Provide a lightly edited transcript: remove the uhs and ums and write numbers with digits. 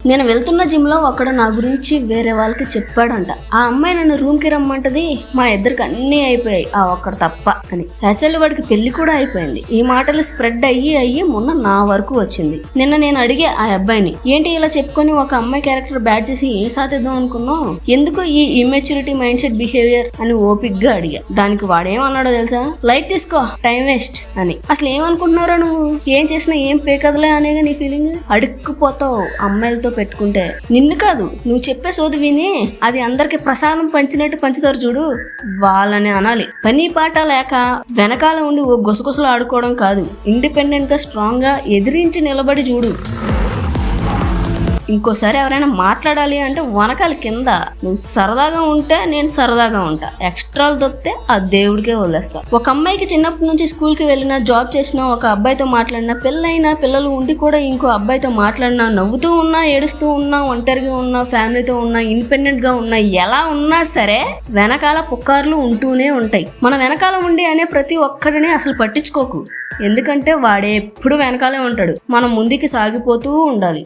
నేను వెళ్తున్న జిమ్ లో ఒకడు నా గురించి వేరే వాళ్ళకి చెప్పాడంట. ఆ అమ్మాయి నన్ను రూమ్ కి రమ్మంటది, మా ఇద్దరికి అన్ని అయిపోయాయి ఆ ఒక్కడు తప్ప అని. యాక్చువల్లీ వాడికి పెళ్లి కూడా అయిపోయింది. ఈ మాటలు స్ప్రెడ్ అయ్యి మొన్న నా వరకు వచ్చింది. నిన్న నేను అడిగే ఆ అబ్బాయిని, ఏంటి ఇలా చెప్పుకొని ఒక అమ్మాయి క్యారెక్టర్ బ్యాడ్ చేసి ఏం సాధిద్దాం అనుకున్నావు, ఎందుకు ఈ ఇమ్మెచ్యూరిటీ మైండ్ సెట్ బిహేవియర్ అని ఓపిక్ గా అడిగా. దానికి వాడేమన్నాడో తెలుసా, లైట్ తీసుకో టైం వేస్ట్ అని. అసలు ఏమనుకుంటున్నారో నువ్వు, ఏం చేసినా ఏం పేకదలే అనేగా నీ ఫీలింగ్. అడుక్కుపోతావు అమ్మాయిలతో పెట్టుకుంటే. నిన్ను కాదు, నువ్వు చెప్పే సోది విని అది అందరికి ప్రసాదం పంచినట్టు పంచుతారు చూడు, వాళ్ళని అనాలి. పని పాట లేక వెనకాల ఉండి ఓ గుసగుసలు ఆడుకోవడం కాదు, ఇండిపెండెంట్ గా స్ట్రాంగ్ గా ఎదిరించి నిలబడి చూడు. ఇంకోసారి ఎవరైనా మాట్లాడాలి అంటే వనకాలి కింద. నువ్వు సరదాగా ఉంటే నేను సరదాగా ఉంటా, ఎక్స్ట్రాలు దొప్పితే ఆ దేవుడికే వదిలేస్తా. ఒక అమ్మాయికి చిన్నప్పటి నుంచి స్కూల్ కి వెళ్ళినా, జాబ్ చేసినా, ఒక అబ్బాయితో మాట్లాడినా, పెళ్ళైనా, పిల్లలు ఉండి కూడా ఇంకో అబ్బాయితో మాట్లాడినా, నవ్వుతూ ఉన్నా, ఏడుస్తూ ఉన్నా, ఒంటరిగా ఉన్నా, ఫ్యామిలీతో ఉన్నా, ఇండిపెండెంట్ గా ఉన్నా, ఎలా ఉన్నా సరే వెనకాల పుకార్లు ఉంటూనే ఉంటాయి. మన వెనకాల ఉండి అనే ప్రతి ఒక్కడిని అసలు పట్టించుకోకు, ఎందుకంటే వాడే ఎప్పుడు వెనకాలే ఉంటాడు. మనం ముందుకి సాగిపోతూ ఉండాలి.